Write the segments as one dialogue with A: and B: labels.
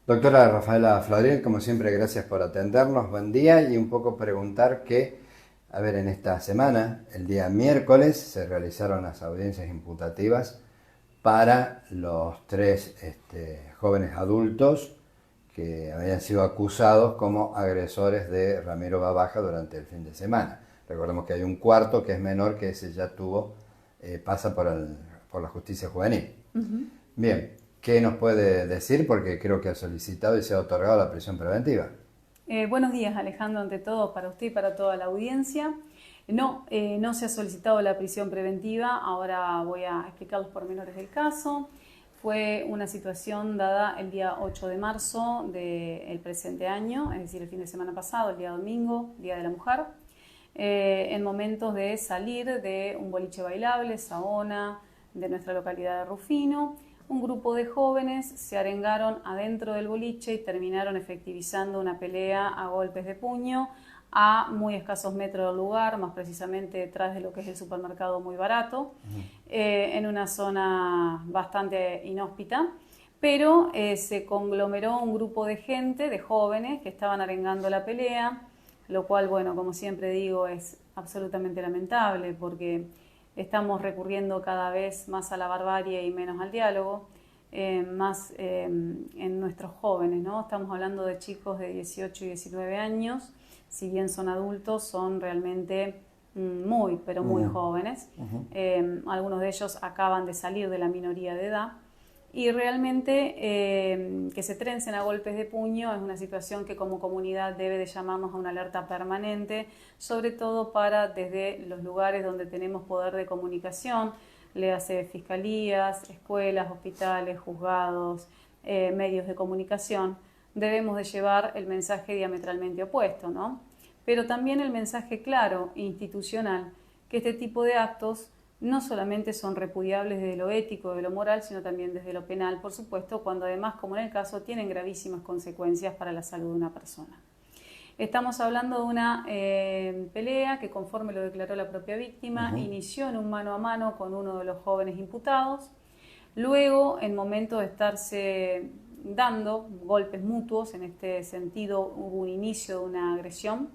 A: Doctora Rafaela Floriel, como siempre, gracias por atendernos. Buen día y un poco preguntar que, en esta semana, el día miércoles, se realizaron las audiencias imputativas para los tres jóvenes adultos que habían sido acusados como agresores de Ramiro Babaja durante el fin de semana. Recordemos que hay un cuarto que es menor, que ese ya pasa por la justicia juvenil. Bien, ¿qué nos puede decir? Porque creo que ha solicitado y se ha otorgado la prisión preventiva.
B: Buenos días, Alejandro, ante todo para usted y para toda la audiencia. No se ha solicitado la prisión preventiva. Ahora voy a explicar los pormenores del caso. Fue una situación dada el día 8 de marzo del presente año, es decir, el fin de semana pasado, el día domingo, Día de la Mujer, en momentos de salir de un boliche bailable, Saona, de nuestra localidad de Rufino. Un grupo de jóvenes se arengaron adentro del boliche y terminaron efectivizando una pelea a golpes de puño a muy escasos metros del lugar, más precisamente detrás de lo que es el supermercado Muy Barato, en una zona bastante inhóspita. Pero se conglomeró un grupo de gente, de jóvenes, que estaban arengando la pelea, lo cual, bueno, como siempre digo, es absolutamente lamentable porque estamos recurriendo cada vez más a la barbarie y menos al diálogo, más en nuestros jóvenes, ¿no? Estamos hablando de chicos de 18 y 19 años, si bien son adultos, son realmente muy, pero muy jóvenes. Algunos de ellos acaban de salir de la minoría de edad. Y realmente que se trencen a golpes de puño es una situación que como comunidad debe de llamarnos a una alerta permanente, sobre todo para desde los lugares donde tenemos poder de comunicación, le hace fiscalías, escuelas, hospitales, juzgados, medios de comunicación, debemos de llevar el mensaje diametralmente opuesto, ¿no? Pero también el mensaje claro, institucional, que este tipo de actos no solamente son repudiables desde lo ético, de lo moral, sino también desde lo penal, por supuesto, cuando además, como en el caso, tienen gravísimas consecuencias para la salud de una persona. Estamos hablando de una pelea que, conforme lo declaró la propia víctima, inició en un mano a mano con uno de los jóvenes imputados. Luego, en momento de estarse dando golpes mutuos, en este sentido hubo un inicio de una agresión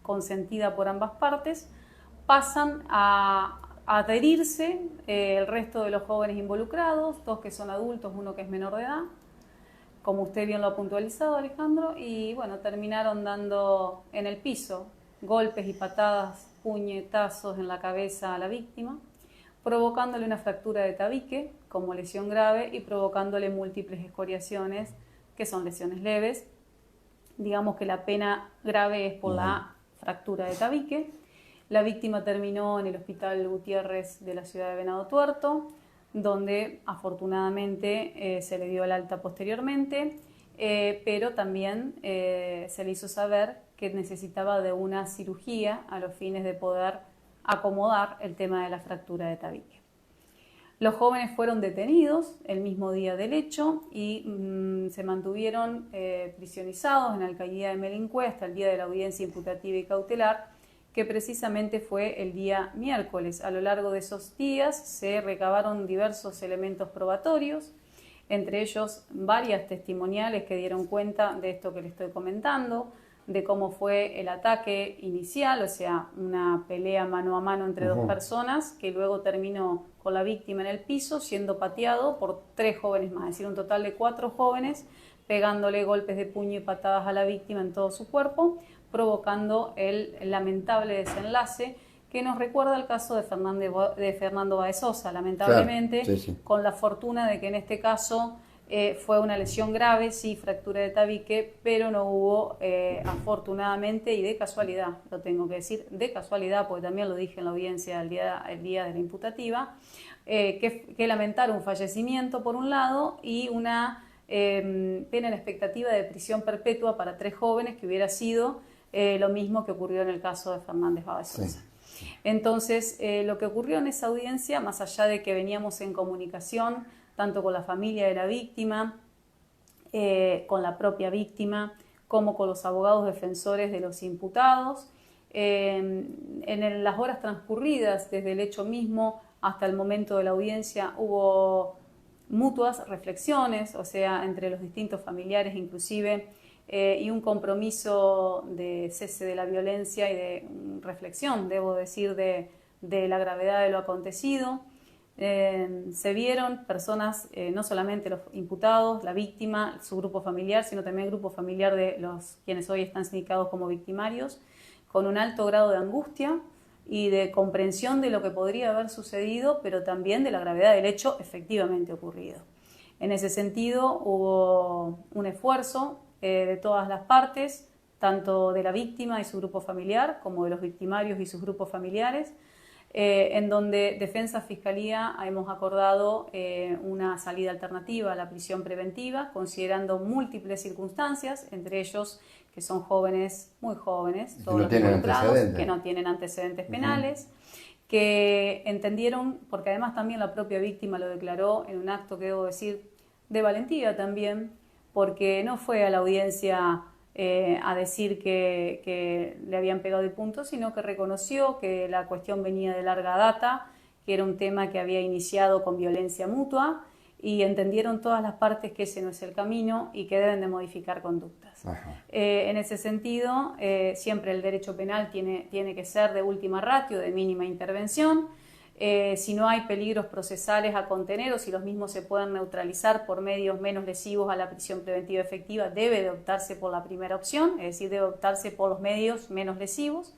B: consentida por ambas partes, pasan a adherirse el resto de los jóvenes involucrados, dos que son adultos, uno que es menor de edad, como usted bien lo ha puntualizado, Alejandro, y bueno, terminaron dando en el piso golpes y patadas, puñetazos en la cabeza a la víctima, provocándole una fractura de tabique como lesión grave y provocándole múltiples escoriaciones, que son lesiones leves. Digamos que la pena grave es por la fractura de tabique. La víctima terminó en el Hospital Gutiérrez de la ciudad de Venado Tuerto, donde afortunadamente se le dio el alta posteriormente, pero también se le hizo saber que necesitaba de una cirugía a los fines de poder acomodar el tema de la fractura de tabique. Los jóvenes fueron detenidos el mismo día del hecho y se mantuvieron prisionizados en la alcaldía de Melincue hasta el día de la audiencia imputativa y cautelar, que precisamente fue el día miércoles. A lo largo de esos días se recabaron diversos elementos probatorios, entre ellos varias testimoniales que dieron cuenta de esto que le estoy comentando, de cómo fue el ataque inicial, o sea, una pelea mano a mano entre dos personas, que luego terminó con la víctima en el piso, siendo pateado por 3 jóvenes más, es decir, un total de 4 jóvenes, pegándole golpes de puño y patadas a la víctima en todo su cuerpo, provocando el lamentable desenlace que nos recuerda el caso de Fernando Báez Sosa, lamentablemente, claro, sí. Con la fortuna de que en este caso fue una lesión grave, sí, fractura de tabique, pero no hubo, afortunadamente y de casualidad, lo tengo que decir, de casualidad, porque también lo dije en la audiencia el día de la imputativa, que lamentar un fallecimiento por un lado y una pena en expectativa de prisión perpetua para 3 jóvenes, que hubiera sido lo mismo que ocurrió en el caso de Fernández Báez Sosa. Sí. Entonces, lo que ocurrió en esa audiencia, más allá de que veníamos en comunicación tanto con la familia de la víctima, con la propia víctima, como con los abogados defensores de los imputados, en las horas transcurridas desde el hecho mismo hasta el momento de la audiencia hubo mutuas reflexiones, o sea, entre los distintos familiares inclusive, y un compromiso de cese de la violencia y de reflexión, debo decir, de la gravedad de lo acontecido. Se vieron personas, no solamente los imputados, la víctima, su grupo familiar, sino también el grupo familiar de los quienes hoy están sindicados como victimarios, con un alto grado de angustia y de comprensión de lo que podría haber sucedido, pero también de la gravedad del hecho efectivamente ocurrido. En ese sentido hubo un esfuerzo de todas las partes, tanto de la víctima y su grupo familiar, como de los victimarios y sus grupos familiares, en donde Defensa Fiscalía hemos acordado una salida alternativa a la prisión preventiva, considerando múltiples circunstancias, entre ellos que son jóvenes, muy jóvenes, todos los involucrados, que no tienen antecedentes penales, que entendieron, porque además también la propia víctima lo declaró en un acto que debo decir de valentía también, porque no fue a la audiencia a decir que le habían pegado el punto, sino que reconoció que la cuestión venía de larga data, que era un tema que había iniciado con violencia mutua, y entendieron todas las partes que ese no es el camino y que deben de modificar conductas. En ese sentido, siempre el derecho penal tiene que ser de última ratio, de mínima intervención. Si no hay peligros procesales a contener o si los mismos se pueden neutralizar por medios menos lesivos a la prisión preventiva efectiva, debe de optarse por la primera opción, es decir, debe optarse por los medios menos lesivos.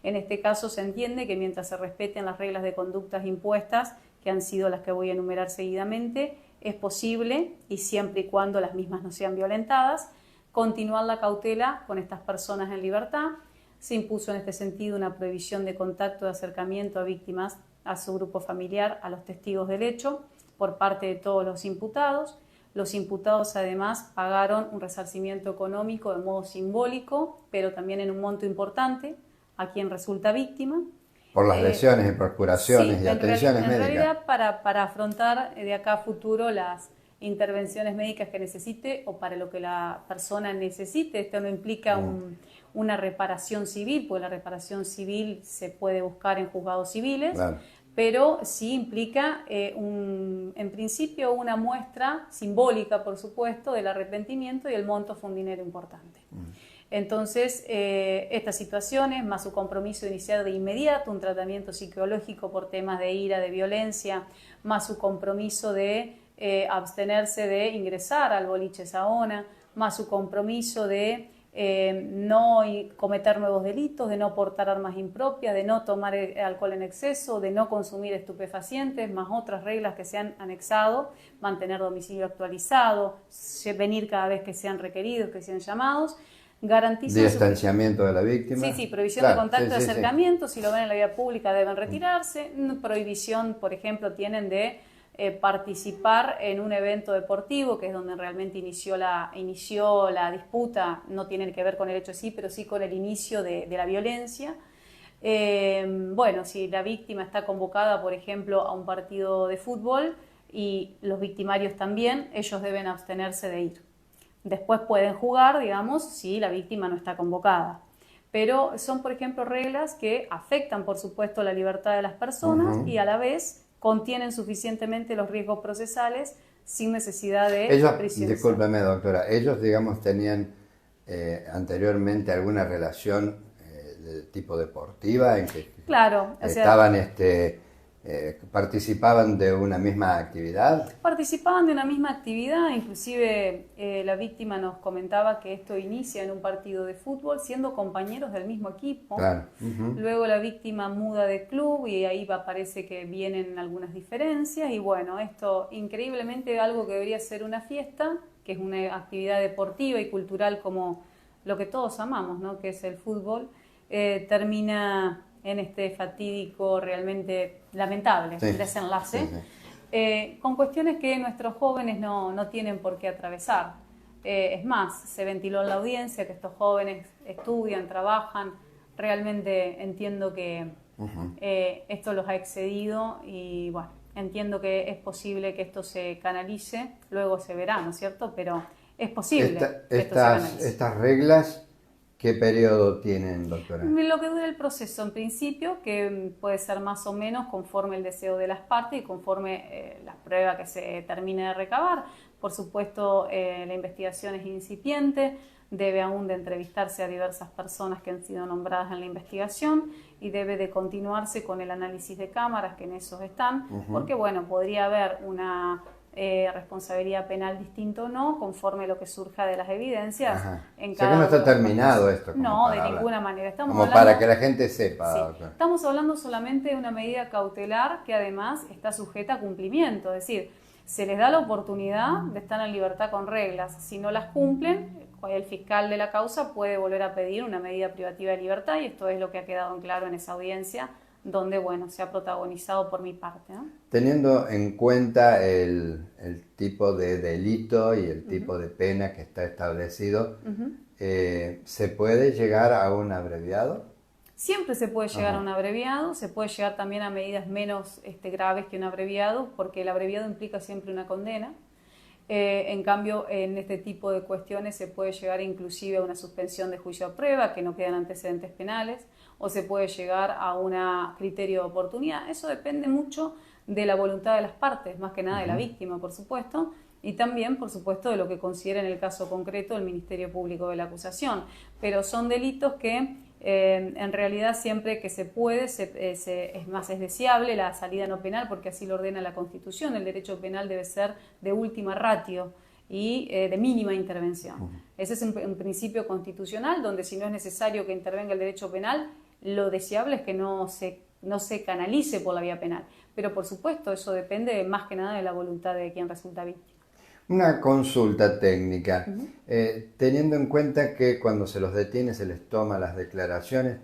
B: En este caso se entiende que mientras se respeten las reglas de conductas impuestas, que han sido las que voy a enumerar seguidamente, es posible, y siempre y cuando las mismas no sean violentadas, continuar la cautela con estas personas en libertad. Se impuso en este sentido una prohibición de contacto, de acercamiento a víctimas, a su grupo familiar, a los testigos del hecho, por parte de todos los imputados. Los imputados además pagaron un resarcimiento económico de modo simbólico, pero también en un monto importante, a quien resulta víctima.
A: Por las lesiones y procuraciones y atenciones médicas.
B: En realidad para afrontar de acá a futuro las intervenciones médicas que necesite o para lo que la persona necesite. Esto no implica una reparación civil, porque la reparación civil se puede buscar en juzgados civiles, claro, pero sí implica en principio una muestra simbólica, por supuesto, del arrepentimiento, y el monto fue un dinero importante. Entonces, estas situaciones, más su compromiso de iniciar de inmediato un tratamiento psicológico por temas de ira, de violencia, más su compromiso de abstenerse de ingresar al boliche Saona, más su compromiso de no cometer nuevos delitos, de no portar armas impropias, de no tomar alcohol en exceso, de no consumir estupefacientes, más otras reglas que se han anexado, mantener domicilio actualizado, venir cada vez que sean requeridos, que sean llamados.
A: Distanciamiento de la víctima.
B: Sí, prohibición de contacto, de acercamiento, si lo ven en la vía pública deben retirarse. Prohibición, por ejemplo, tienen de participar en un evento deportivo, que es donde realmente inició la disputa, no tiene que ver con el hecho en sí, pero sí con el inicio de la violencia. Bueno, si la víctima está convocada, por ejemplo, a un partido de fútbol y los victimarios también, ellos deben abstenerse de ir. Después pueden jugar, digamos, si la víctima no está convocada. Pero son, por ejemplo, reglas que afectan, por supuesto, la libertad de las personas y a la vez contienen suficientemente los riesgos procesales sin necesidad de prisión.
A: Discúlpeme, doctora, ellos, digamos, tenían anteriormente alguna relación de tipo deportiva en que
B: claro,
A: estaban participaban de una misma actividad.
B: Participaban de una misma actividad, inclusive la víctima nos comentaba que esto inicia en un partido de fútbol siendo compañeros del mismo equipo. Claro. Luego la víctima muda de club y ahí parece que vienen algunas diferencias y bueno, esto increíblemente algo que debería ser una fiesta, que es una actividad deportiva y cultural como lo que todos amamos, ¿no? Que es el fútbol, termina en este fatídico, realmente lamentable desenlace, con cuestiones que nuestros jóvenes no tienen por qué atravesar. Es más, se ventiló en la audiencia que estos jóvenes estudian, trabajan, realmente entiendo que esto los ha excedido y bueno, entiendo que es posible que esto se canalice, luego se verá, ¿no es cierto? Pero es posible que esto se canalice.
A: Estas reglas ¿Qué periodo tienen, doctora?
B: Lo que dura el proceso, en principio, que puede ser más o menos conforme el deseo de las partes y conforme la prueba que se termine de recabar. Por supuesto, la investigación es incipiente, debe aún de entrevistarse a diversas personas que han sido nombradas en la investigación y debe de continuarse con el análisis de cámaras, que en esos están, porque bueno, podría haber una responsabilidad penal distinta o no, conforme lo que surja de las evidencias.
A: O sea que no está terminado esto.
B: No, de ninguna manera. Estamos
A: como
B: hablando,
A: para que la gente sepa.
B: sí,
A: Doctor.
B: estamos hablando solamente de una medida cautelar que además está sujeta a cumplimiento, es decir, se les da la oportunidad de estar en libertad con reglas. Si no las cumplen, el fiscal de la causa puede volver a pedir una medida privativa de libertad y esto es lo que ha quedado en claro en esa audiencia donde, bueno, se ha protagonizado por mi parte, ¿no?
A: Teniendo en cuenta el tipo de delito y el tipo de pena que está establecido, ¿se puede llegar a un abreviado?
B: Siempre se puede llegar a un abreviado, se puede llegar también a medidas menos graves que un abreviado, porque el abreviado implica siempre una condena. En cambio, en este tipo de cuestiones se puede llegar inclusive a una suspensión de juicio a prueba, que no quedan antecedentes penales, o se puede llegar a un criterio de oportunidad. Eso depende mucho de la voluntad de las partes, más que nada de la víctima, por supuesto, y también, por supuesto, de lo que considera en el caso concreto el Ministerio Público de la acusación. Pero son delitos que en realidad siempre que se puede, es deseable la salida no penal porque así lo ordena la Constitución. El derecho penal debe ser de última ratio y de mínima intervención. Ese es un principio constitucional donde si no es necesario que intervenga el derecho penal, lo deseable es que no se canalice por la vía penal. Pero por supuesto eso depende más que nada de la voluntad de quien resulta víctima.
A: Una consulta técnica, teniendo en cuenta que cuando se los detiene se les toma las declaraciones,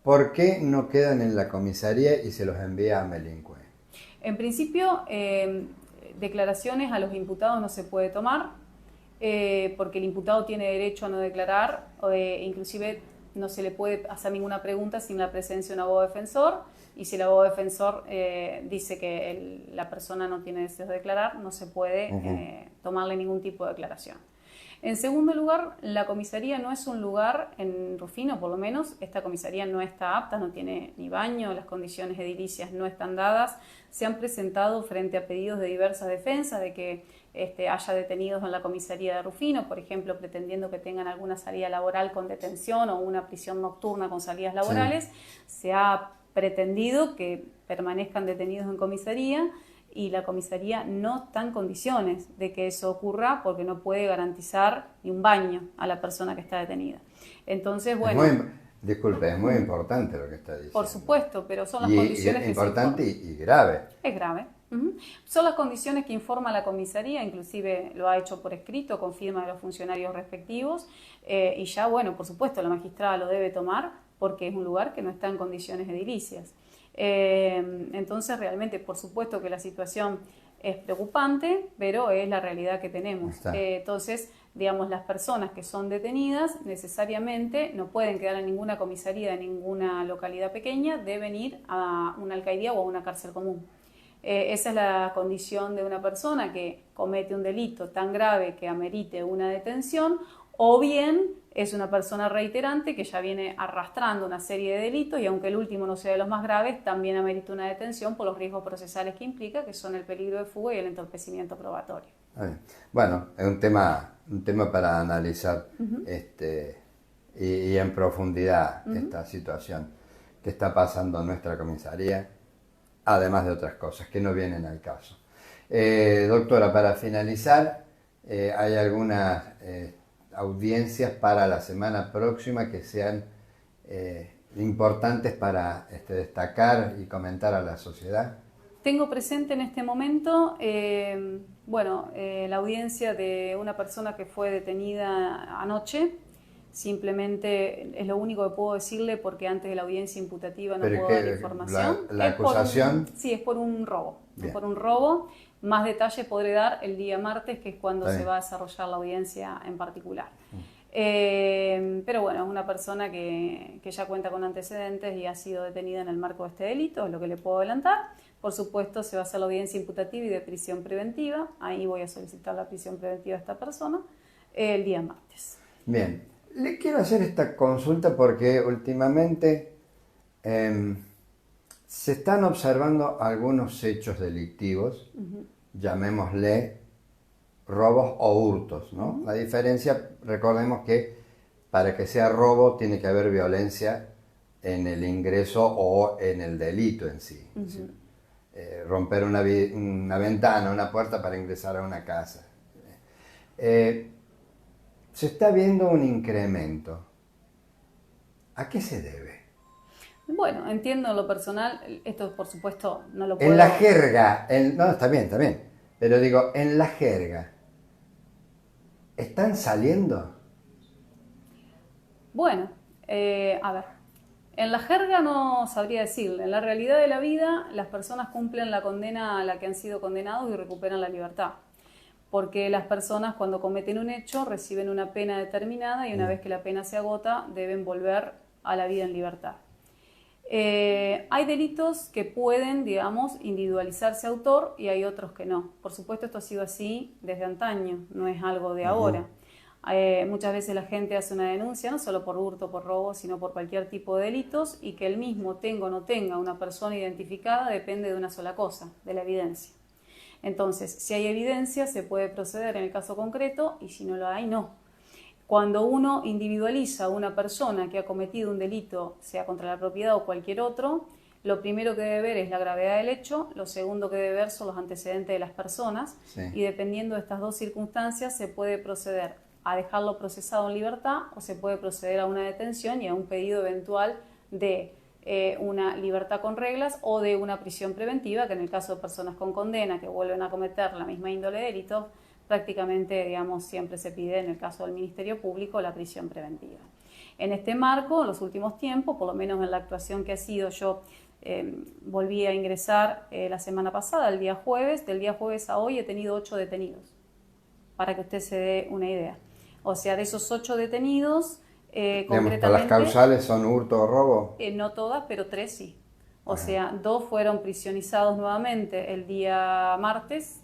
A: ¿por qué no quedan en la comisaría y se los envía a Melincue?
B: En principio, declaraciones a los imputados no se puede tomar, porque el imputado tiene derecho a no declarar, inclusive no se le puede hacer ninguna pregunta sin la presencia de un abogado defensor, y si el abogado defensor dice que la persona no tiene deseos de declarar, no se puede tomarle ningún tipo de declaración. En segundo lugar, la comisaría no es un lugar, en Rufino por lo menos, esta comisaría no está apta, no tiene ni baño, las condiciones edilicias no están dadas. Se han presentado frente a pedidos de diversas defensas de que haya detenidos en la comisaría de Rufino, por ejemplo, pretendiendo que tengan alguna salida laboral con detención o una prisión nocturna con salidas laborales. Sí. Se ha pretendido que permanezcan detenidos en comisaría y la comisaría no está en condiciones de que eso ocurra porque no puede garantizar ni un baño a la persona que está detenida. Entonces, bueno...
A: Disculpe, es muy importante lo que está diciendo.
B: Por supuesto, pero son las condiciones que
A: importante y grave.
B: Es grave. Son las condiciones que informa la comisaría, inclusive lo ha hecho por escrito, con firma de los funcionarios respectivos, y ya, bueno, por supuesto, la magistrada lo debe tomar porque es un lugar que no está en condiciones edilicias. Entonces, realmente, por supuesto que la situación es preocupante, pero es la realidad que tenemos. Entonces, digamos, las personas que son detenidas necesariamente no pueden quedar en ninguna comisaría de ninguna localidad pequeña, deben ir a una alcaidía o a una cárcel común. Esa es la condición de una persona que comete un delito tan grave que amerite una detención, o bien es una persona reiterante que ya viene arrastrando una serie de delitos y aunque el último no sea de los más graves, también amerita una detención por los riesgos procesales que implica, que son el peligro de fuga y el entorpecimiento probatorio.
A: Bueno, es un tema para analizar y en profundidad esta situación que está pasando en nuestra comisaría, además de otras cosas que no vienen al caso. Doctora, para finalizar, ¿hay algunas audiencias para la semana próxima que sean importantes para destacar y comentar a la sociedad?
B: Tengo presente en este momento, la audiencia de una persona que fue detenida anoche. Simplemente es lo único que puedo decirle porque antes de la audiencia imputativa no puedo dar información.
A: ¿La acusación?
B: Sí, es por un robo. Es por un robo. Más detalles podré dar el día martes, que es cuando se va a desarrollar la audiencia en particular. Pero bueno, es una persona que ya cuenta con antecedentes y ha sido detenida en el marco de este delito, es lo que le puedo adelantar. Por supuesto, se va a hacer la audiencia imputativa y de prisión preventiva. Ahí voy a solicitar la prisión preventiva a esta persona el día martes.
A: Bien. Le quiero hacer esta consulta porque últimamente se están observando algunos hechos delictivos, llamémosle robos o hurtos, ¿no? La diferencia, recordemos que para que sea robo tiene que haber violencia en el ingreso o en el delito en sí. Es decir, romper una ventana, una puerta para ingresar a una casa. Se está viendo un incremento. ¿A qué se debe?
B: Bueno, entiendo en lo personal, esto por supuesto no lo puedo...
A: En la jerga, no, está bien, pero digo, en la jerga, ¿están saliendo?
B: Bueno, a ver, en la jerga no sabría decirle, en la realidad de la vida las personas cumplen la condena a la que han sido condenados y recuperan la libertad. Porque las personas cuando cometen un hecho reciben una pena determinada y una vez que la pena se agota deben volver a la vida en libertad. Hay delitos que pueden, digamos, individualizarse autor y hay otros que no. Por supuesto esto ha sido así desde antaño, no es algo de ahora. Muchas veces la gente hace una denuncia no solo por hurto o por robo, sino por cualquier tipo de delitos y que el mismo tenga o no tenga una persona identificada depende de una sola cosa, de la evidencia. Entonces, si hay evidencia, se puede proceder en el caso concreto y si no lo hay, no. Cuando uno individualiza a una persona que ha cometido un delito, sea contra la propiedad o cualquier otro, lo primero que debe ver es la gravedad del hecho, lo segundo que debe ver son los antecedentes de las personas y dependiendo de estas dos circunstancias se puede proceder a dejarlo procesado en libertad o se puede proceder a una detención y a un pedido eventual de una libertad con reglas o de una prisión preventiva, que en el caso de personas con condena que vuelven a cometer la misma índole de delitos, prácticamente, digamos, siempre se pide en el caso del Ministerio Público la prisión preventiva. En este marco, en los últimos tiempos, por lo menos en la actuación que ha sido, yo volví a ingresar la semana pasada, el día jueves, del día jueves a hoy he tenido 8 detenidos, para que usted se dé una idea. O sea, de esos 8 detenidos, concretamente...
A: ¿Las causales son hurto o robo?
B: No todas, pero 3 sí. O sea, 2 fueron prisionizados nuevamente el día martes.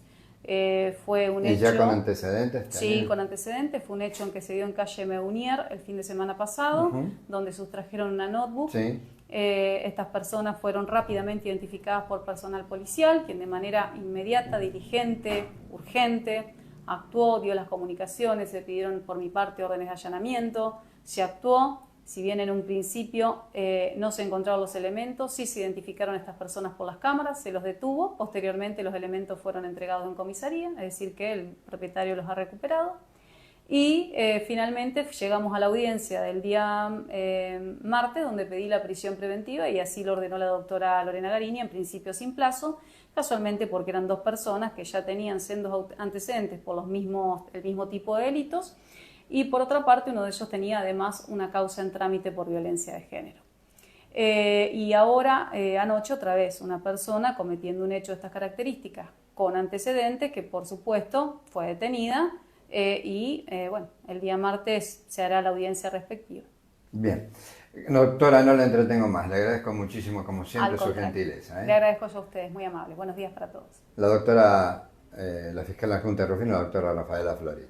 B: Fue un hecho...
A: ¿Y ya con antecedentes también?
B: Sí, con antecedentes. Fue un hecho en que se dio en calle Meunier el fin de semana pasado, donde sustrajeron una notebook.
A: Sí.
B: Estas personas fueron rápidamente identificadas por personal policial, quien de manera inmediata, diligente, urgente, actuó, dio las comunicaciones, se pidieron por mi parte órdenes de allanamiento, se actuó. Si bien en un principio no se encontraron los elementos, sí se identificaron a estas personas por las cámaras, se los detuvo, posteriormente los elementos fueron entregados en comisaría, es decir que el propietario los ha recuperado. Y finalmente llegamos a la audiencia del día martes, donde pedí la prisión preventiva y así lo ordenó la doctora Lorena Garini, en principio sin plazo, casualmente porque eran 2 personas que ya tenían sendos antecedentes por el mismo tipo de delitos. Y por otra parte, uno de ellos tenía además una causa en trámite por violencia de género. Y ahora, anoche otra vez, una persona cometiendo un hecho de estas características, con antecedentes, que por supuesto fue detenida bueno, el día martes se hará la audiencia respectiva.
A: Bien. Doctora, no la entretengo más. Le agradezco muchísimo, como siempre, su gentileza.
B: Le agradezco yo a ustedes, muy amables. Buenos días para todos.
A: La doctora, la fiscal adjunta de Rufino, la doctora Rafaela Flori.